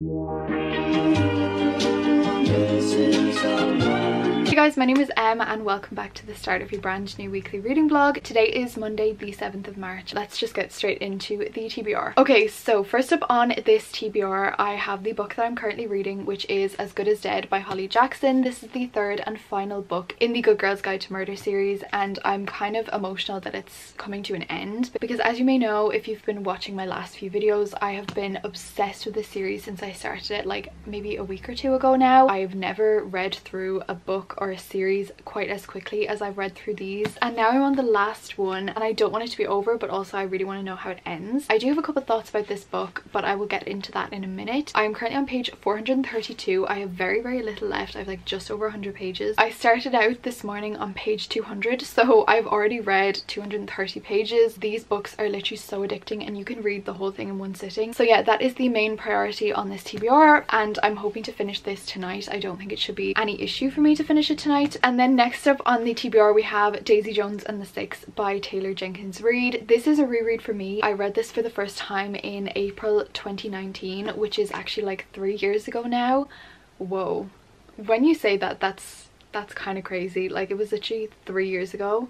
Hey guys, my name is Em and welcome back to the start of your brand new weekly reading vlog. Today is Monday the 7th of March. Let's just get straight into the TBR. Okay, so first up on this TBR I have the book that I'm currently reading, which is As Good as Dead by Holly Jackson. This is the third and final book in the Good Girls Guide to Murder series, and I'm kind of emotional that it's coming to an end because, as you may know if you've been watching my last few videos, I have been obsessed with this series since I started it like maybe a week or two ago now. I've never read through a book or a series quite as quickly as I've read through these, and now I'm on the last one and I don't want it to be over, but also I really want to know how it ends. I do have a couple thoughts about this book, but I will get into that in a minute. I'm currently on page 432. I have very little left. I have like just over 100 pages. I started out this morning on page 200, so I've already read 230 pages. These books are literally so addicting and you can read the whole thing in one sitting. So yeah, that is the main priority on this TBR and I'm hoping to finish this tonight. I don't think it should be any issue for me to finish it tonight. And then next up on the TBR we have Daisy Jones and the Six by Taylor Jenkins Reid. This is a reread for me. I read this for the first time in April 2019, which is actually like 3 years ago now. Whoa, when you say that, that's kind of crazy. Like, it was literally 3 years ago.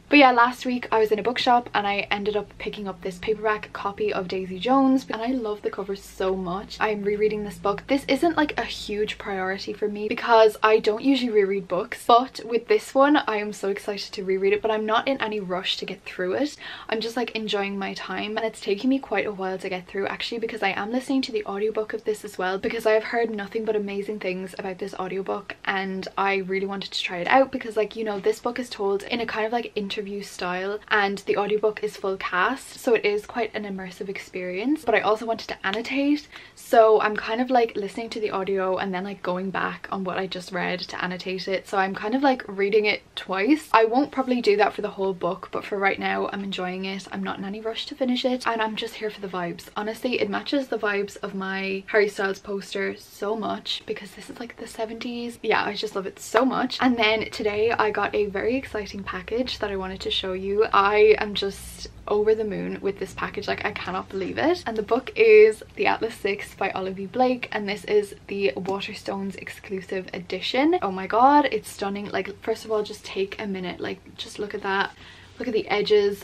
But yeah, last week I was in a bookshop and I ended up picking up this paperback copy of Daisy Jones and I love the cover so much. I'm rereading this book. This isn't like a huge priority for me because I don't usually reread books, but with this one I am so excited to reread it, but I'm not in any rush to get through it. I'm just like enjoying my time, and it's taking me quite a while to get through actually, because I am listening to the audiobook of this as well, because I have heard nothing but amazing things about this audiobook and I really wanted to try it out because, like, you know, this book is told in a kind of like interview style and the audiobook is full cast, so it is quite an immersive experience. But I also wanted to annotate, so I'm kind of like listening to the audio and then like going back on what I just read to annotate it, so I'm kind of like reading it twice. I won't probably do that for the whole book, but for right now I'm enjoying it. I'm not in any rush to finish it and I'm just here for the vibes. Honestly, it matches the vibes of my Harry Styles poster so much because this is like the 70s. Yeah, I just love it so much. And then today I got a very exciting package that I wanted to show you. I am just over the moon with this package, like I cannot believe it. And the book is The Atlas 6 by Olivia Blake, and this is the Waterstones exclusive edition. Oh my god, it's stunning. Like, first of all, just take a minute, like just look at that, look at the edges,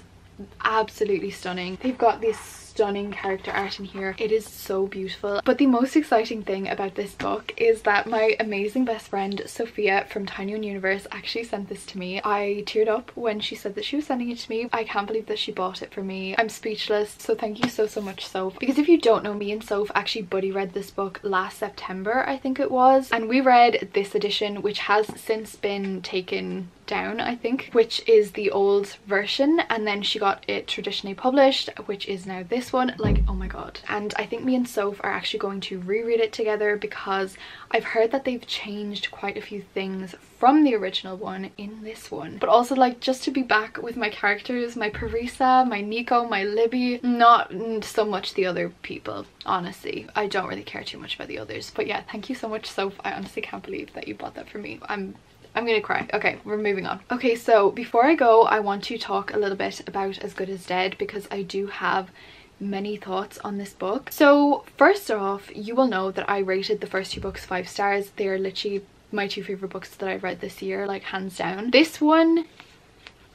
absolutely stunning. They've got this stunning character art in here. It is so beautiful. But the most exciting thing about this book is that my amazing best friend Sophia from Tiny Own Universe actually sent this to me. I teared up when she said that she was sending it to me. I can't believe that she bought it for me. I'm speechless, so thank you so much, Soph. Because if you don't know, me and Soph actually buddy read this book last September, I think it was, and we read this edition, which has since been taken down, I think, which is the old version, and then she got it traditionally published, which is now this one. Like, oh my god. And I think me and Soph are actually going to reread it together because I've heard that they've changed quite a few things from the original one in this one, but also like just to be back with my characters, my Parisa, my Nico, my Libby, not so much the other people. Honestly, I don't really care too much about the others, but yeah, thank you so much, Soph. I honestly can't believe that you bought that for me. I'm gonna cry. Okay, we're moving on. Okay, so before I go, I want to talk a little bit about As Good as Dead because I do have many thoughts on this book. So first off, you will know that I rated the first two books 5 stars. They are literally my two favorite books that I've read this year, like hands down. This one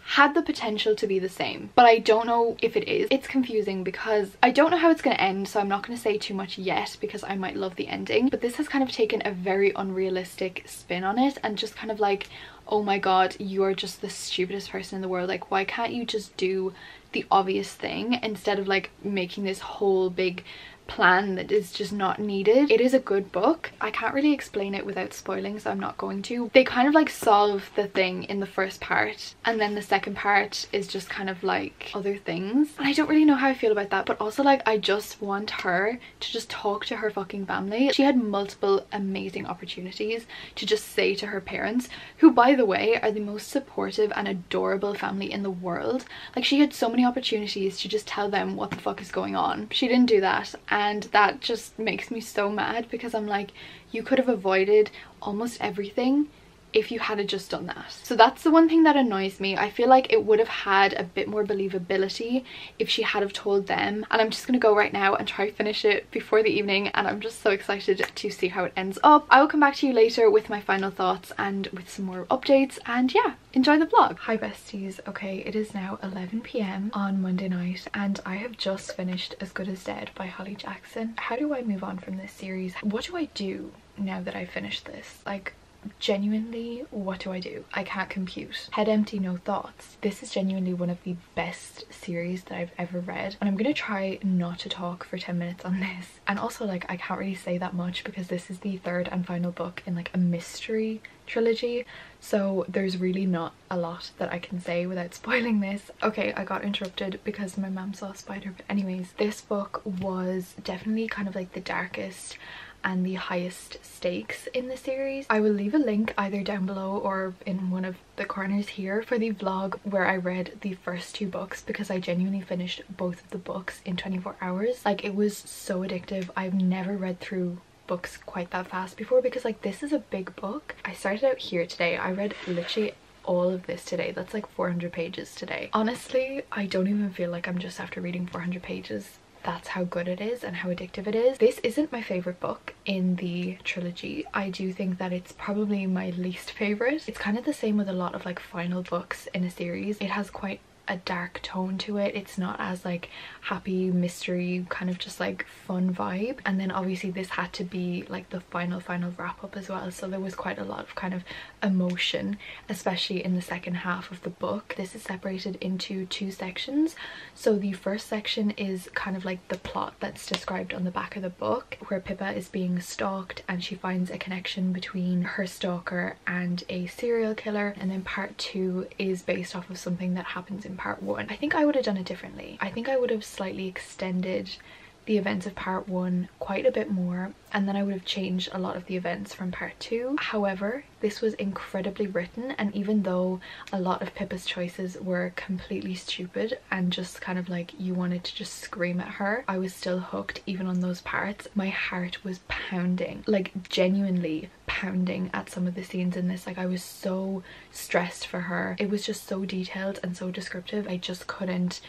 had the potential to be the same, but I don't know if it is. It's confusing because I don't know how it's going to end, so I'm not going to say too much yet because I might love the ending. But this has kind of taken a very unrealistic spin on it and just kind of like, oh my god, you are just the stupidest person in the world. Like, why can't you just do the obvious thing instead of like making this whole big plan that is just not needed. It is a good book. I can't really explain it without spoiling, so I'm not going to. They kind of like solve the thing in the first part, and then the second part is just kind of like other things, and I don't really know how I feel about that. But also, like, I just want her to just talk to her fucking family. She had multiple amazing opportunities to just say to her parents, who by the way are the most supportive and adorable family in the world. Like, she had so many opportunities to just tell them what the fuck is going on. She didn't do that, and that just makes me so mad because I'm like, you could have avoided almost everything if you had just done that. So that's the one thing that annoys me. I feel like it would have had a bit more believability if she had have told them. And I'm just gonna go right now and try to finish it before the evening, and I'm just so excited to see how it ends up. I will come back to you later with my final thoughts and with some more updates, and yeah, enjoy the vlog. Hi besties. Okay, it is now 11 p.m. on Monday night and I have just finished As Good as Dead by Holly Jackson. How do I move on from this series? What do I do now that I've finished this? Like, genuinely, what do I do? I can't compute. Head empty, no thoughts. This is genuinely one of the best series that I've ever read, and I'm gonna try not to talk for 10 minutes on this. And also, like, I can't really say that much because this is the third and final book in like a mystery trilogy, so there's really not a lot that I can say without spoiling this. Okay, I got interrupted because my mom saw a spider, but anyways, this book was definitely kind of like the darkest and the highest stakes in the series. I will leave a link either down below or in one of the corners here for the vlog where I read the first two books, because I genuinely finished both of the books in 24 hours. Like, it was so addictive. I've never read through books quite that fast before, because like this is a big book. I started out here today. I read literally all of this today. That's like 400 pages today. Honestly, I don't even feel like I'm just after reading 400 pages. That's how good it is and how addictive it is. This isn't my favorite book in the trilogy. I do think that it's probably my least favorite. It's kind of the same with a lot of like final books in a series. It has quite a dark tone to it. It's not as like happy mystery, kind of just like fun vibe. And then obviously this had to be like the final wrap up as well, so there was quite a lot of kind of emotion, especially in the second half of the book. This is separated into two sections. So the first section is kind of like the plot that's described on the back of the book, where Pippa is being stalked and she finds a connection between her stalker and a serial killer. And then part two is based off of something that happens in part one. I think I would have done it differently. I think I would have slightly extended the events of part one quite a bit more, and then I would have changed a lot of the events from part two. However, this was incredibly written, and even though a lot of Pippa's choices were completely stupid and just kind of like you wanted to just scream at her, I was still hooked even on those parts. My heart was pounding, like genuinely pounding at some of the scenes in this. Like, I was so stressed for her. It was just so detailed and so descriptive. I just couldn't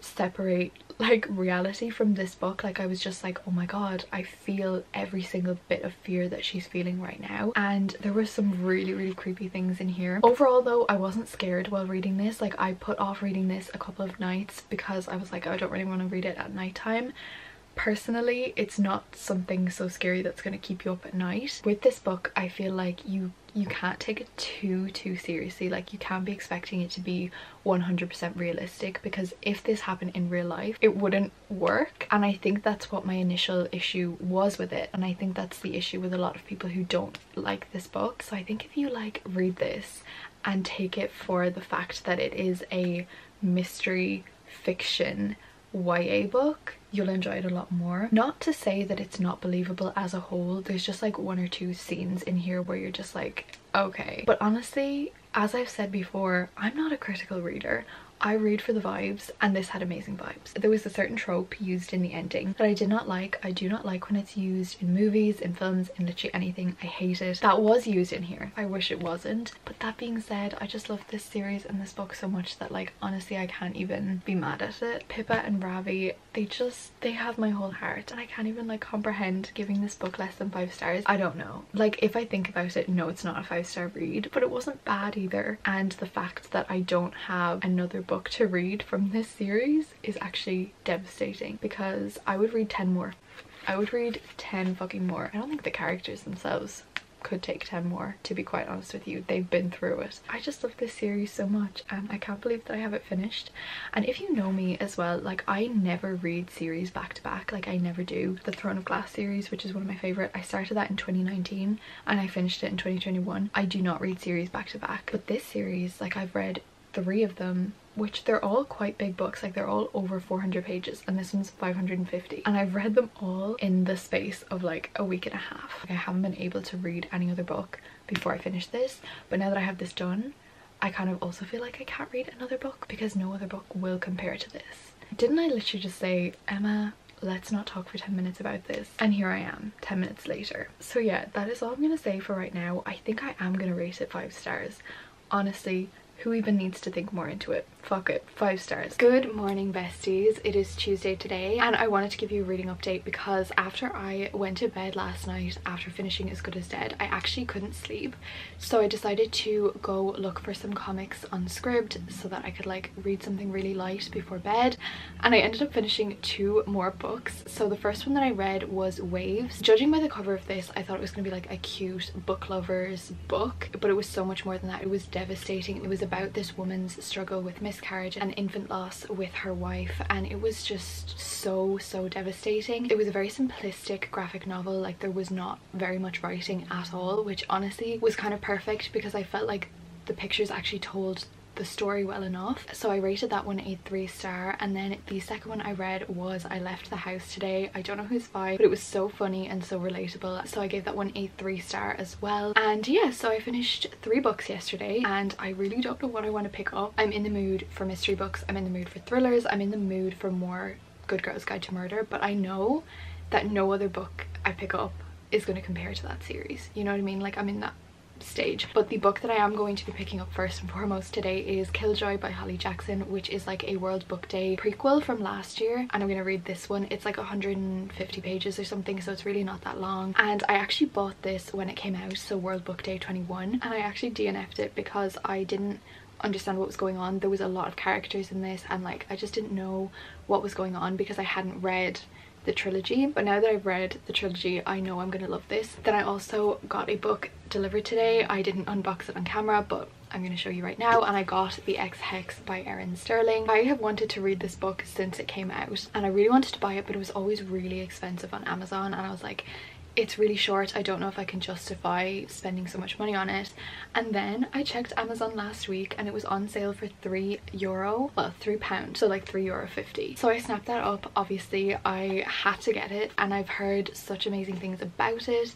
separate like reality from this book. Like, I was just like, oh my god, I feel every single bit of fear that she's feeling right now. And there were some really creepy things in here. Overall though, I wasn't scared while reading this. Like, I put off reading this a couple of nights because I was like, oh, I don't really want to read it at nighttime. Personally, it's not something so scary that's going to keep you up at night. With this book, I feel like you can't take it too seriously. Like, you can't be expecting it to be 100% realistic, because if this happened in real life, it wouldn't work. And I think that's what my initial issue was with it, and I think that's the issue with a lot of people who don't like this book. So I think if you like read this and take it for the fact that it is a mystery fiction YA book, you'll enjoy it a lot more. Not to say that it's not believable as a whole. There's just like one or two scenes in here where you're just like, okay. But honestly, as I've said before, I'm not a critical reader. I read for the vibes, and this had amazing vibes. There was a certain trope used in the ending that I did not like. I do not like when it's used in movies, in films, in literally anything. I hate it. That was used in here. I wish it wasn't. But that being said, I just love this series and this book so much that, like, honestly, I can't even be mad at it. Pippa and Ravi, they have my whole heart, and I can't even like comprehend giving this book less than 5 stars. I don't know. Like, if I think about it, no, it's not a 5-star read, but it wasn't bad either. And the fact that I don't have another book to read from this series is actually devastating, because I would read 10 more. I would read 10 fucking more. I don't think the characters themselves could take 10 more, to be quite honest with you. They've been through it. I just love this series so much, and I can't believe that I have it finished. And if you know me as well, like, I never read series back to back. Like, I never do. The Throne of Glass series, which is one of my favorite, I started that in 2019 and I finished it in 2021. I do not read series back to back, but this series, like, I've read 3 of them, which they're all quite big books. Like, they're all over 400 pages, and this one's 550, and I've read them all in the space of like a week and a half. Like, I haven't been able to read any other book before I finish this, but now that I have this done, I kind of also feel like I can't read another book because no other book will compare to this. Didn't I literally just say, Emma, let's not talk for 10 minutes about this. And here I am 10 minutes later. So yeah, that is all I'm gonna say for right now. I think I am gonna rate it 5 stars. Honestly, who even needs to think more into it? Fuck it, 5 stars. Good morning, besties. It is Tuesday today and I wanted to give you a reading update because after I went to bed last night after finishing As Good as Dead, I actually couldn't sleep. So I decided to go look for some comics on Scribd so that I could like read something really light before bed, and I ended up finishing 2 more books. So the first one that I read was Waves. Judging by the cover of this, I thought it was gonna be like a cute book lover's book, but it was so much more than that. It was devastating. It was about this woman's struggle with miscarriage and infant loss with her wife, and it was just so devastating. It was a very simplistic graphic novel, like there was not very much writing at all, which honestly was kind of perfect because I felt like the pictures actually told the story well enough. So I rated that one a 3 star. And then the second one I read was I Left the House Today. I don't know who's by, but it was so funny and so relatable, so I gave that one a 3 star as well. And yeah, so I finished 3 books yesterday and I really don't know what I want to pick up. I'm in the mood for mystery books, I'm in the mood for thrillers, I'm in the mood for more Good Girl's Guide to Murder, but I know that no other book I pick up is going to compare to that series, you know what I mean? Like I'm in that stage. But the book that I am going to be picking up first and foremost today is Killjoy by Holly Jackson, which is like a World Book Day prequel from last year, and I'm gonna read this one. It's like 150 pages or something, so it's really not that long. And I actually bought this when it came out, so World Book Day 21, and I actually DNF'd it because I didn't understand what was going on. There was a lot of characters in this and like I just didn't know what was going on because I hadn't read the trilogy, but now that I've read the trilogy I know I'm gonna love this. Then I also got a book delivered today. I didn't unbox it on camera, but I'm going to show you right now, and I got The X-Hex by Erin Sterling. I have wanted to read this book since it came out and I really wanted to buy it, but it was always really expensive on Amazon, and I was like, it's really short, I don't know if I can justify spending so much money on it. And then I checked Amazon last week and it was on sale for €3, well £3, so like €3.50. So I snapped that up. Obviously I had to get it and I've heard such amazing things about it.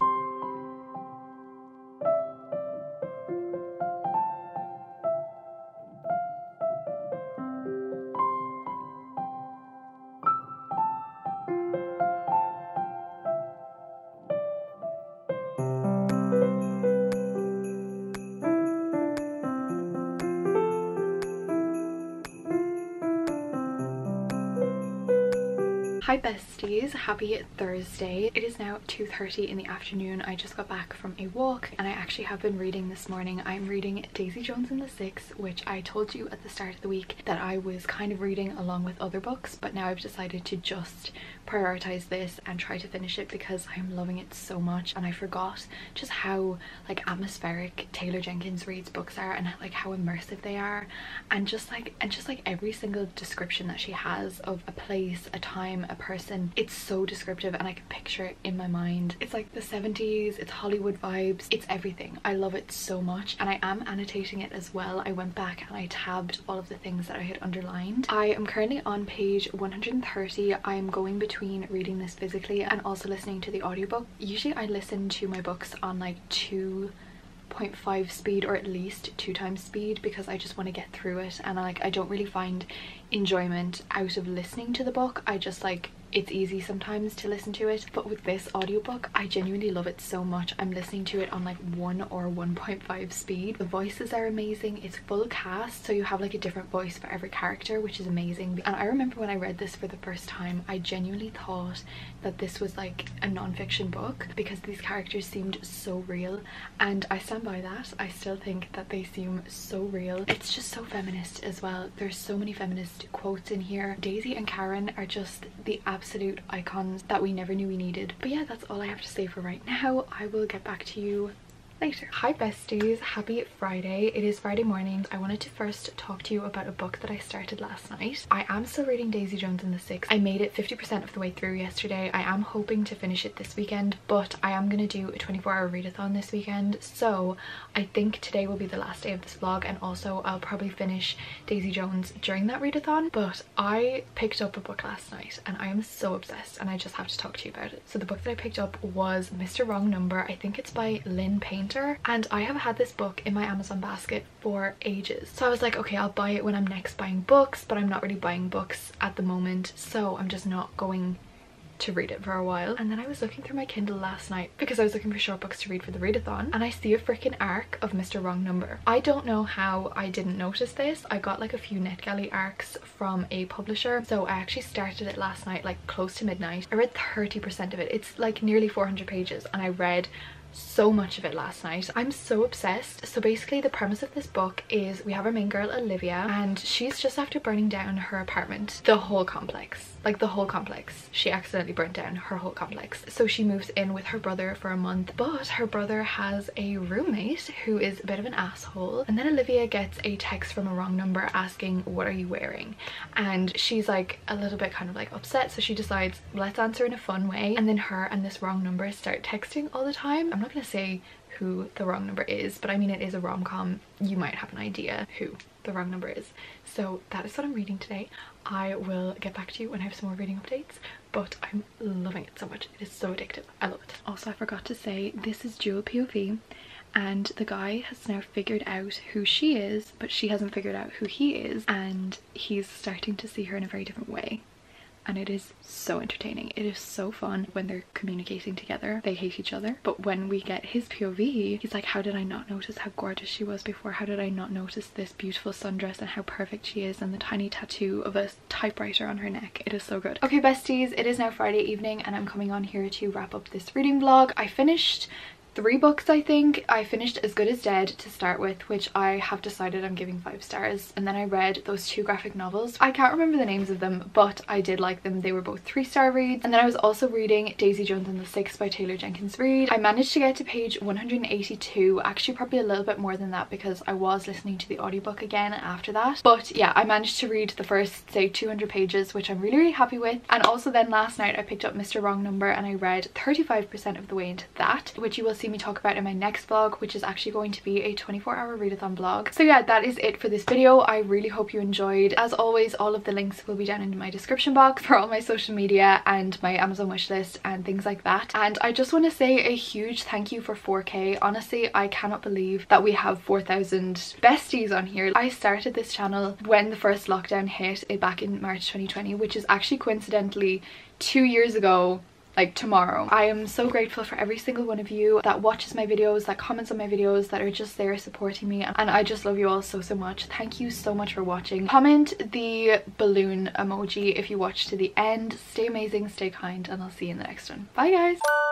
Hi besties, happy Thursday. It is now 2:30 in the afternoon. I just got back from a walk and I actually have been reading this morning. I'm reading Daisy Jones and the Six, which I told you at the start of the week that I was kind of reading along with other books, but now I've decided to just prioritize this and try to finish it because I'm loving it so much. And I forgot just how like atmospheric Taylor Jenkins Reid's books are and like how immersive they are, and just like every single description that she has of a place, a time, a person, it's so descriptive and I can picture it in my mind. It's like the 70s, it's Hollywood vibes, it's everything. I love it so much, and I am annotating it as well. I went back and I tabbed all of the things that I had underlined. I am currently on page 130. I am going between reading this physically and also listening to the audiobook. Usually I listen to my books on like 2.5 speed, or at least 2 times speed, because I just want to get through it, and I don't really find enjoyment out of listening to the book. I just like, it's easy sometimes to listen to it, but with this audiobook I genuinely love it so much. I'm listening to it on like 1 or 1.5 speed. The voices are amazing. It's full cast, so you have like a different voice for every character, which is amazing. And I remember when I read this for the first time, I genuinely thought that this was like a non-fiction book because these characters seemed so real, and I stand by that. I still think that they seem so real. It's just so feminist as well. There's so many feminist quotes in here. Daisy and Karen are just the absolute icons that we never knew we needed. But yeah, that's all I have to say for right now. I will get back to you later. Hi besties, happy Friday. It is Friday morning. I wanted to first talk to you about a book that I started last night. I am still reading Daisy Jones and the Six. I made it 50% of the way through yesterday. I am hoping to finish it this weekend, but I am gonna do a 24-hour readathon this weekend, so I think today will be the last day of this vlog, and also I'll probably finish Daisy Jones during that readathon. But I picked up a book last night and I am so obsessed, and I just have to talk to you about it. So the book that I picked up was Mr. Wrong Number. I think it's by Lynn Payne, and I have had this book in my Amazon basket for ages. So I was like, okay, I'll buy it when I'm next buying books, but I'm not really buying books at the moment, so I'm just not going to read it for a while. And then I was looking through my Kindle last night because I was looking for short books to read for the readathon, and I see a freaking arc of Mr. Wrong Number. I don't know how I didn't notice this. I got like a few NetGalley arcs from a publisher, so I actually started it last night, like close to midnight. I read 30% of it. It's like nearly 400 pages, and I read so much of it last night. I'm so obsessed. So basically the premise of this book is we have our main girl Olivia, and she's just after burning down her apartment, the whole complex, like the whole complex. She accidentally burnt down her whole complex, so she moves in with her brother for a month, but her brother has a roommate who is a bit of an asshole. And then Olivia gets a text from a wrong number asking, what are you wearing? And she's like a little bit kind of like upset, so she decides, let's answer in a fun way. And then her and this wrong number start texting all the time. I'm not gonna say who the wrong number is, but I mean, it is a rom-com. You might have an idea who the wrong number is. So that is what I'm reading today. I will get back to you when I have some more reading updates, but I'm loving it so much. It is so addictive. I love it. Also, I forgot to say, this is dual POV, and the guy has now figured out who she is, but she hasn't figured out who he is, and he's starting to see her in a very different way. And it is so entertaining. It is so fun when they're communicating together. They hate each other, but when we get his POV, he's like, how did I not notice how gorgeous she was before? How did I not notice this beautiful sundress and how perfect she is, and the tiny tattoo of a typewriter on her neck? It is so good. Okay besties, it is now Friday evening and I'm coming on here to wrap up this reading vlog. I finished 3 books, I think. I finished As Good as Dead to start with, which I have decided I'm giving 5 stars, and then I read those 2 graphic novels. I can't remember the names of them, but I did like them. They were both 3-star reads. And then I was also reading Daisy Jones and the Six by Taylor Jenkins Reid. I managed to get to page 182, actually probably a little bit more than that because I was listening to the audiobook again after that. But yeah, I managed to read the first, say, 200 pages, which I'm really happy with. And also then last night I picked up Mr. Wrong Number and I read 35% of the way into that, which you will see me talk about in my next vlog, which is actually going to be a 24-hour readathon vlog. So yeah, that is it for this video. I really hope you enjoyed. As always, all of the links will be down in my description box for all my social media and my Amazon wishlist and things like that. And I just want to say a huge thank you for 4K. Honestly, I cannot believe that we have 4,000 besties on here. I started this channel when the first lockdown hit back in March 2020, which is actually coincidentally 2 years ago, like tomorrow. I am so grateful for every single one of you that watches my videos, that comments on my videos, that are just there supporting me, and I just love you all so much. Thank you so much for watching. Comment the balloon emoji if you watch to the end. Stay amazing, stay kind, and I'll see you in the next one. Bye guys!